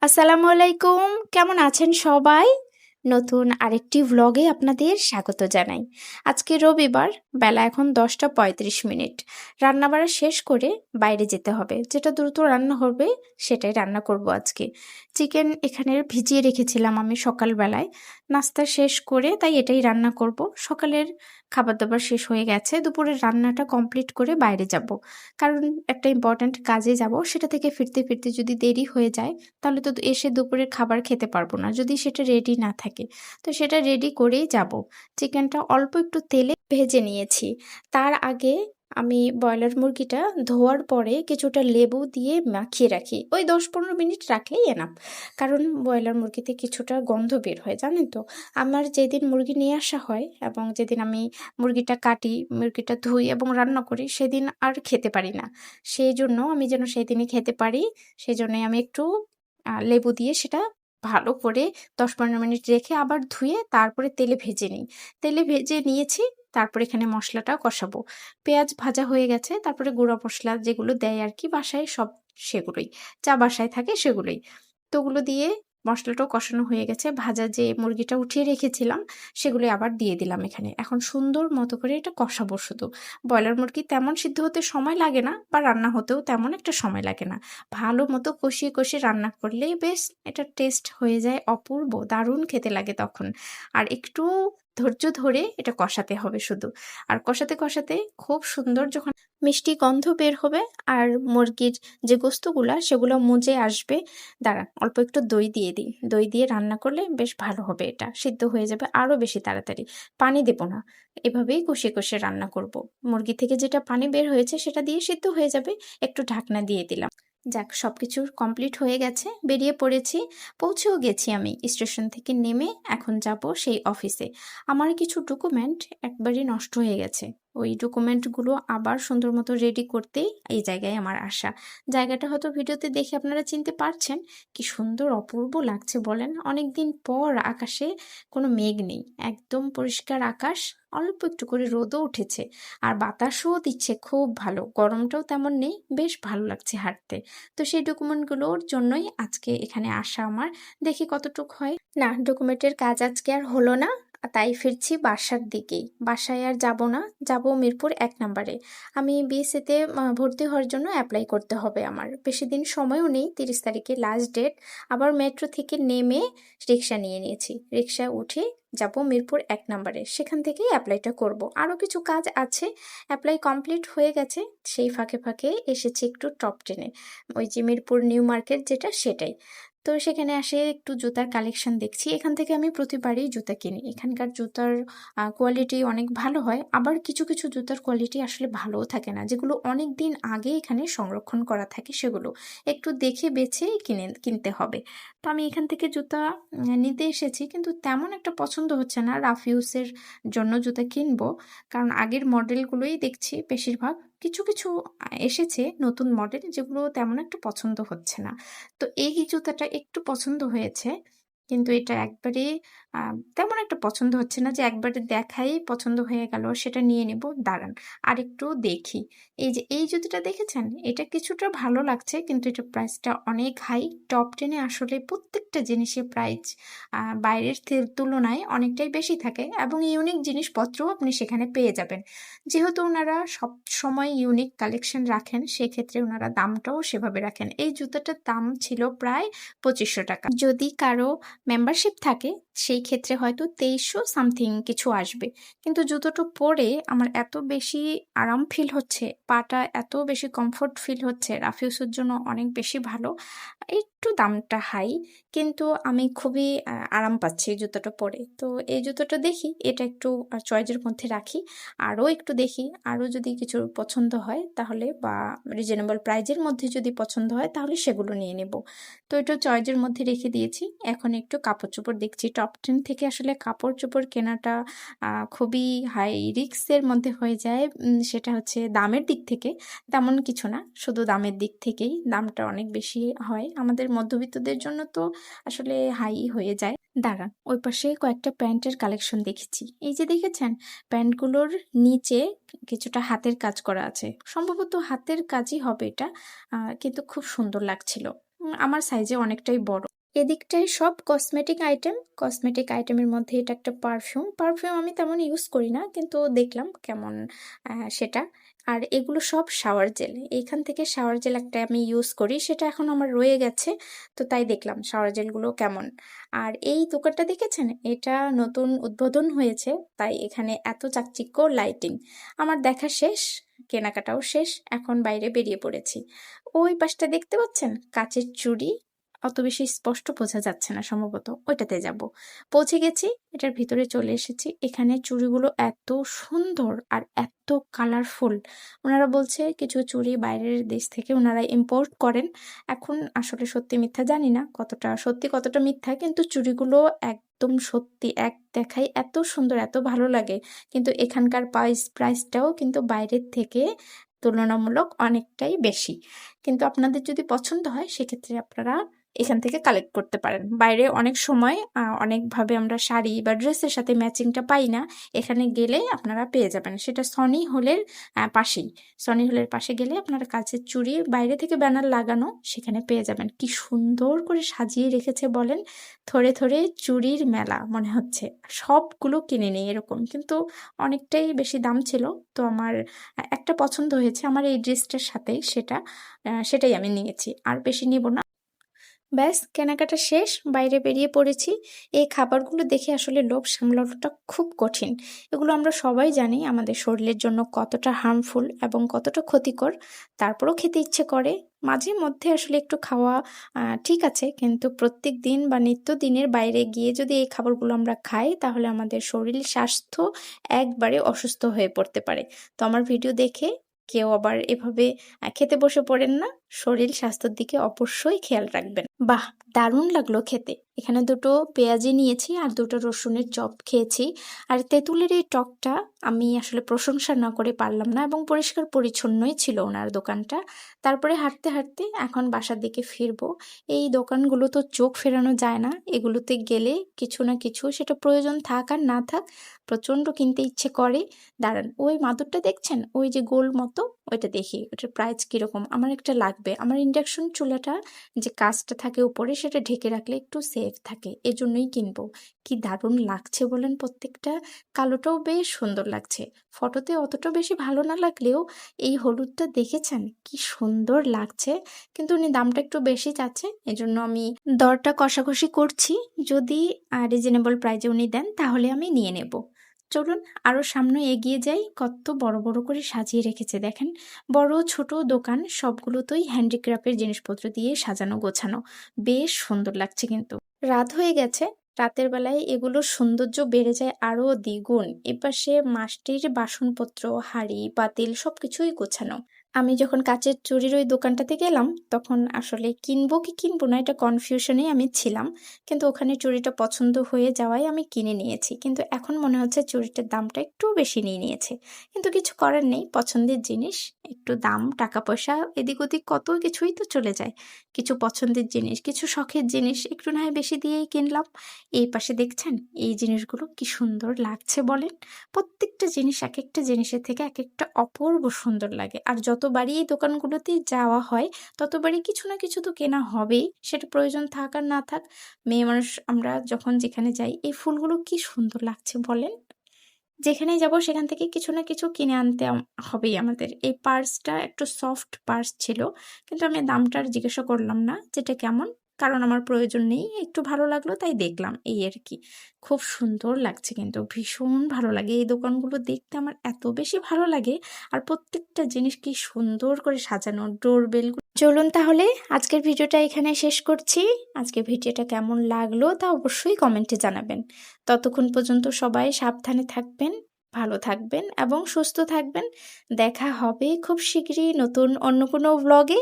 আসসালামু আলাইকুম, কেমন আছেন সবাই? নতুন আরেকটি ভ্লগে আপনাদের স্বাগত জানাই। আজকে রবিবার, বেলা এখন 10টা 35 মিনিট। রান্নাবাড়া শেষ করে বাইরে যেতে হবে, যেটা দ্রুত রান্না হবে সেটাই রান্না করব আজকে। চিকেন এখানে ভিজিয়ে রেখেছিলাম আমি সকালবেলায়, নাস্তা শেষ করে তাই এটাই রান্না করব। সকালের খাবার দাবার শেষ হয়ে গেছে, দুপুরের রান্নাটা কমপ্লিট করে বাইরে যাব, কারণ একটা ইম্পর্ট্যান্ট কাজে যাব। সেটা থেকে ফিরতে ফিরতে যদি দেরি হয়ে যায় তাহলে তো এসে দুপুরের খাবার খেতে পারবো না, যদি সেটা রেডি না থাকে। তো সেটা রেডি করেই যাব। চিকেনটা অল্প একটু তেলে ভেজে নিয়েছি। তার আগে আমি ব্রয়লার মুরগিটা ধোয়ার পরে কিছুটা লেবু দিয়ে মাখিয়ে রাখি, ওই 10-15 মিনিট রাখলেই এনাফ। কারণ ব্রয়লার মুরগিতে কিছুটা গন্ধ বের হয়, জানেন তো। আমার যেদিন মুরগি নিয়ে আসা হয় এবং যেদিন আমি মুরগিটা কাটি, মুরগিটা ধুই এবং রান্না করি, সেদিন আর খেতে পারি না। সেই জন্য আমি যেন সেদিনই খেতে পারি, সেই জন্যই আমি একটু লেবু দিয়ে সেটা ভালো করে 10-15 মিনিট রেখে আবার ধুয়ে তারপরে তেলে ভেজে নিই। তেলে ভেজে নিয়েছি, তারপর এখানে মশলাটা কষাবো। পেঁয়াজ ভাজা হয়ে গেছে, তারপরে গুঁড়া মশলা যেগুলো দেয় আর কি বাসায়, সব সেগুলোই, যা বাসায় থাকে সেগুলোই। তো ওগুলো দিয়ে মশলাটাও কষানো হয়ে গেছে। ভাজা যে মুরগিটা উঠিয়ে রেখেছিলাম সেগুলো আবার দিয়ে দিলাম এখানে। এখন সুন্দর মতো করে এটা কষাবো শুধু। ব্রয়লার মুরগি তেমন সিদ্ধ হতে সময় লাগে না, বা রান্না হতেও তেমন একটা সময় লাগে না। ভালো মতো কষিয়ে কষিয়ে রান্না করলেই বেশ এটা টেস্ট হয়ে যায় অপূর্ব, দারুণ খেতে লাগে তখন। আর একটু ধৈর্য ধরে এটা কষাতে হবে শুধু। আর কষাতে কষাতে খুব সুন্দর যখন মিষ্টি গন্ধ বের হবে আর মুরগির যে গোস্তগুলা সেগুলো মজে আসবে, দাঁড়ান অল্প একটু দই দিয়ে দিই। দই দিয়ে রান্না করলে বেশ ভালো হবে, এটা সিদ্ধ হয়ে যাবে আরও বেশি তাড়াতাড়ি। পানি দেবো না, এভাবেই কষিয়ে কষিয়ে রান্না করব। মুরগি থেকে যেটা পানি বের হয়েছে সেটা দিয়ে সিদ্ধ হয়ে যাবে। একটু ঢাকনা দিয়ে দিলাম। যাক, সব কিছু কমপ্লিট হয়ে গেছে, বেরিয়ে পড়েছি। পৌঁছেও গেছি আমি স্টেশন থেকে নেমে। এখন যাব সেই অফিসে। আমার কিছু ডকুমেন্ট একবারই নষ্ট হয়ে গেছে, ওই ডকুমেন্টগুলো আবার সুন্দর মতো রেডি করতেই এই জায়গায় আমার আসা। জায়গাটা হয়তো ভিডিওতে দেখে আপনারা চিনতে পারছেন। কি সুন্দর অপূর্ব লাগছে বলেন। অনেকদিন পর আকাশে কোনো মেঘ নেই, একদম পরিষ্কার আকাশ, অল্প একটু করে রোদও উঠেছে, আর বাতাসও দিচ্ছে খুব ভালো, গরমটাও তেমন নেই, বেশ ভালো লাগছে হাঁটতে। তো সেই ডকুমেন্টগুলোর জন্যই আজকে এখানে আসা আমার। দেখি কতটুক হয়। না, ডকুমেন্টের কাজ আজকে আর হলো না, তাই ফিরছি বাসার দিকেই। বাসায় আর যাব না, যাব মিরপুর 1 নম্বরে। আমি বিএসসিতে ভর্তি হওয়ার জন্য অ্যাপ্লাই করতে হবে। আমার বেশি দিন সময়ও নেই, 30 তারিখে লাস্ট ডেট। আবার মেট্রো থেকে নেমে রিক্সা নিয়ে নিয়েছি, রিক্সায় উঠে যাব মিরপুর 1 নম্বরে, সেখান থেকেই অ্যাপ্লাইটা করব। আরও কিছু কাজ আছে, অ্যাপ্লাই কমপ্লিট হয়ে গেছে। সেই ফাঁকে ফাঁকে এসেছি একটু টপ টেনে, ওই যে মিরপুর নিউ মার্কেট যেটা, সেটাই। তো সেখানে আসে একটু জুতার কালেকশন দেখছি। এখান থেকে আমি প্রতিবারই জুতা কিনি, এখানকার জুতার কোয়ালিটি অনেক ভালো হয়। আবার কিছু কিছু জুতার কোয়ালিটি আসলে ভালোও থাকে না, যেগুলো অনেক দিন আগে এখানে সংরক্ষণ করা থাকে, সেগুলো একটু দেখে বেছে কিনতে হবে। তো আমি এখান থেকে জুতা নিতে এসেছি, কিন্তু তেমন একটা পছন্দ হচ্ছে না। রাফিউসের জন্য জুতা কিনবো, কারণ আগের মডেলগুলোই দেখছি বেশিরভাগ। কিছু কিছু এসেছে নতুন মডেল, যেগুলো তেমন একটা পছন্দ হচ্ছে না। তো এই জুতাটা একটু পছন্দ হয়েছে, কিন্তু এটা একবারে তেমন একটা পছন্দ হচ্ছে না যে একবারে দেখাই পছন্দ হয়ে গেল সেটা নিয়ে নেব। দাঁড়ান আর একটু দেখি। এই যে এই জুতোটা দেখেছেন, এটা কিছুটা ভালো লাগছে, কিন্তু এটা প্রাইসটা অনেক হাই। টপ টেনে আসলে প্রত্যেকটা জিনিসের প্রাইস বাইরের তুলনায় অনেকটাই বেশি থাকে, এবং ইউনিক জিনিসপত্রও আপনি সেখানে পেয়ে যাবেন। যেহেতু ওনারা সব সময় ইউনিক কালেকশন রাখেন, সেক্ষেত্রে ওনারা দামটাও সেভাবে রাখেন। এই জুতোটার দাম ছিল প্রায় 2500 টাকা। যদি কারো মেম্বারশিপ থাকে সেই ক্ষেত্রে হয়তো 2300 সামথিং কিছু আসবে। কিন্তু জুতোটা পরে আমার এত বেশি আরাম ফিল হচ্ছে, পাটা এত বেশি কমফোর্ট ফিল হচ্ছে, রাফিউসের জন্য অনেক বেশি ভালো। একটু দামটা হাই, কিন্তু আমি খুবই আরাম পাচ্ছি এই জুতোটা পরে। তো এই জুতোটা দেখি, এটা একটু চয়েসের মধ্যে রাখি। আরও একটু দেখি, আরও যদি কিছু পছন্দ হয় তাহলে, বা রিজনেবল প্রাইজের মধ্যে যদি পছন্দ হয় তাহলে সেগুলো নিয়ে নেব। তো এটা চয়েসের মধ্যে রেখে দিয়েছি। এখন একটু কাপড় চোপড় দেখছি। টপ টেন থেকে আসলে কাপড় চোপড় কেনাটা খুবই হাই রিস্কের মধ্যে হয়ে যায়। সেটা হচ্ছে দামের দিক থেকে তেমন কিছু না, শুধু দামের দিক থেকেই দামটা অনেক বেশি হয়। আমাদের মধ্যবিত্তদের জন্য তো আসলে হাই হয়ে যায়। দাঁড়ান, ওই পাশে কয়েকটা প্যান্টের কালেকশন দেখেছি। এই যে দেখেছেন, প্যান্টগুলোর নিচে কিছুটা হাতের কাজ করা আছে, সম্ভবত হাতের কাজই হবে এটা, কিন্তু খুব সুন্দর লাগছিল। আমার সাইজে অনেকটাই বড়। এদিকটায় সব কসমেটিক আইটেমের মধ্যে এটা একটা পারফিউম আমি তেমন ইউজ করি না, কিন্তু দেখলাম কেমন সেটা। আর এগুলো সব শাওয়ার জেল, এইখান থেকে শাওয়ার জেল একটা আমি ইউজ করি, সেটা এখন আমার রয়ে গেছে, তো তাই দেখলাম শাওয়ার জেলগুলো কেমন। আর এই দোকানটা দেখেছেন, এটা নতুন উদ্বোধন হয়েছে, তাই এখানে এত চাকচিক্য লাইটিং। আমার দেখা শেষ, কেনাকাটাও শেষ, এখন বাইরে বেরিয়ে পড়েছি। ওই পাশটা দেখতে পাচ্ছেন, কাচের চুড়ি, অত বেশি স্পষ্ট বোঝা যাচ্ছে না, সম্ভবত ওইটাতে যাব। পৌঁছে গেছি, এটার ভিতরে চলে এসেছি। এখানে চুড়িগুলো এত সুন্দর আর এত কালারফুল। ওনারা বলছে কিছু চুড়ি বাইরের দেশ থেকে ওনারা ইম্পোর্ট করেন। এখন আসলে সত্যি মিথ্যা জানি না, কতটা সত্যি কতটা মিথ্যা, কিন্তু চুড়িগুলো একদম সত্যি, এক দেখাই এত সুন্দর, এত ভালো লাগে। কিন্তু এখানকার প্রাইসটাও কিন্তু বাইরের থেকে তুলনামূলক অনেকটাই বেশি। কিন্তু আপনাদের যদি পছন্দ হয়, সেক্ষেত্রে আপনারা এখান থেকে কালেক্ট করতে পারেন। বাইরে অনেক সময় অনেকভাবে আমরা শাড়ি বা ড্রেসের সাথে ম্যাচিংটা পাই না, এখানে গেলে আপনারা পেয়ে যাবেন। সেটা সনি হলের পাশেই, সনি হলের পাশে গেলে আপনারা কাচের চুড়ি বাইরে থেকে ব্যানার লাগানো, সেখানে পেয়ে যাবেন। কি সুন্দর করে সাজিয়ে রেখেছে বলেন, থরে থরে চুড়ির মেলা মনে হচ্ছে। সবগুলো কিনে নেই এরকম, কিন্তু অনেকটাই বেশি দাম ছিল, তো আমার একটা পছন্দ হয়েছে আমার এই ড্রেসটার সাথে, সেটাই আমি নিয়েছি, আর বেশি নিব না। ব্যাস, কেনাকাটা শেষ, বাইরে বেরিয়ে পড়েছি। এই খাবারগুলো দেখে আসলে লোভ সামলানোটা খুব কঠিন। এগুলো আমরা সবাই জানি আমাদের শরীরের জন্য কতটা হার্মফুল এবং কতটা ক্ষতিকর, তারপরও খেতে ইচ্ছে করে। মাঝে মধ্যে আসলে একটু খাওয়া ঠিক আছে, কিন্তু প্রত্যেক দিন বা নিত্যদিনের বাইরে গিয়ে যদি এই খাবারগুলো আমরা খাই, তাহলে আমাদের শরীর স্বাস্থ্য একবারে অসুস্থ হয়ে পড়তে পারে। তো আমার ভিডিও দেখে কেউ আবার এভাবে খেতে বসে পড়েন না, শরীর স্বাস্থ্যের দিকে অবশ্যই খেয়াল রাখবেন। বাহ, দারুণ লাগলো খেতে। এখানে দুটো পেঁয়াজি নিয়েছি আর দুটো রসুনের চপ খেয়েছি। আর তেঁতুলের এই টকটা আমি আসলে প্রশংসা না করে পারলাম না, এবং পরিষ্কার পরিচ্ছন্নই ছিল ওনার দোকানটা। তারপরে হাঁটতে হাঁটতে এখন বাসার দিকে ফিরবো। এই দোকানগুলো তো চোখ ফেরানো যায় না, এগুলোতে গেলে কিছু না কিছু, সেটা প্রয়োজন থাক আর না থাক, প্রচণ্ড কিনতে ইচ্ছে করে। দাঁড়ান, ওই মাদুরটা দেখছেন, ওই যে গোল মতো, ওইটা দেখি ওটার প্রাইস কীরকম। আমার একটা লাগবে, আমার ইন্ডাকশন চুলাটা যে কাজটা থাকে উপরে, সেটা ঢেকে রাখলে একটু সেফ থাকে, এজন্যই কিনবো। কি দারুণ লাগছে বলেন প্রত্যেকটা, কালোটাও বেশ সুন্দর লাগছে। ফটোতে অতটা বেশি ভালো না লাগলেও এই হলুদটা দেখেছেন কি সুন্দর লাগছে, কিন্তু উনি দামটা একটু বেশি চাচ্ছে, এজন্য আমি দরটা কষাকষি করছি। যদি রিজনেবল প্রাইজে উনি দেন, তাহলে আমি নিয়ে নেব। চলুন আরও সামনে এগিয়ে যাই। কত বড় বড় করে সাজিয়ে রেখেছে দেখেন, বড় ছোট দোকান সবগুলোতেই হ্যান্ডিক্রাফটের জিনিসপত্র দিয়ে সাজানো গোছানো, বেশ সুন্দর লাগছে। কিন্তু রাত হয়ে গেছে, রাতের বেলায় এগুলোর সৌন্দর্য বেড়ে যায় আরও দ্বিগুণ। এপাশে মাটির বাসনপত্র, হাঁড়ি পাতিল সবকিছুই গোছানো। আমি যখন কাচের চুড়ির ওই দোকানটাতে গেলাম, তখন আসলে কিনবো কি কিনবো না এটা কনফিউশনেই আমি ছিলাম, কিন্তু ওখানে চুড়িটা পছন্দ হয়ে যাওয়ায় আমি কিনে নিয়েছি। কিন্তু এখন মনে হচ্ছে চুড়িটার দামটা একটু বেশি নিয়ে নিয়েছে, কিন্তু কিছু করার নেই, পছন্দের জিনিস, একটু দাম টাকা পয়সা এদিক ওদিক কত কিছুই তো চলে যায়। কিছু পছন্দের জিনিস, কিছু শখের জিনিস একটু না হয় বেশি দিয়েই কিনলাম। এই পাশে দেখছেন এই জিনিসগুলো কি সুন্দর লাগছে বলেন, প্রত্যেকটা জিনিস এক একটা জিনিসের থেকে এক একটা অপূর্ব সুন্দর লাগে। আর যতবারই এই দোকানগুলোতে যাওয়া হয়, ততবারই কিছু না কিছু তো কেনা হবেই, সেটা প্রয়োজন থাক আর না থাক। মেয়ে মানুষ আমরা যখন যেখানে যাই, এই ফুলগুলো কি সুন্দর লাগছে বলেন, যেখানেই যাব সেখান থেকে কিছু না কিছু কিনে আনতে হবেই আমাদের। এই পার্সটা একটু সফট পার্স ছিল, কিন্তু আমি দামটা আর জিজ্ঞাসা করলাম না যেটা কেমন, কারণ আমার প্রয়োজন নেই, একটু ভালো লাগলো তাই দেখলাম, এই আর কি। খুব সুন্দর লাগছে, কিন্তু ভীষণ ভালো লাগে এই দোকানগুলো দেখতে, আমার এত বেশি ভালো লাগে। আর প্রত্যেকটা জিনিস কি সুন্দর করে সাজানো, ডোরবেল। চলুন তাহলে আজকের ভিডিওটা এখানে শেষ করছি। আজকের ভিডিওটা কেমন লাগলো তা অবশ্যই কমেন্টে জানাবেন। ততক্ষণ পর্যন্ত সবাই সাবধানে থাকবেন, ভালো থাকবেন এবং সুস্থ থাকবেন। দেখা হবে খুব শীঘ্রই নতুন অন্য কোনো ব্লগে।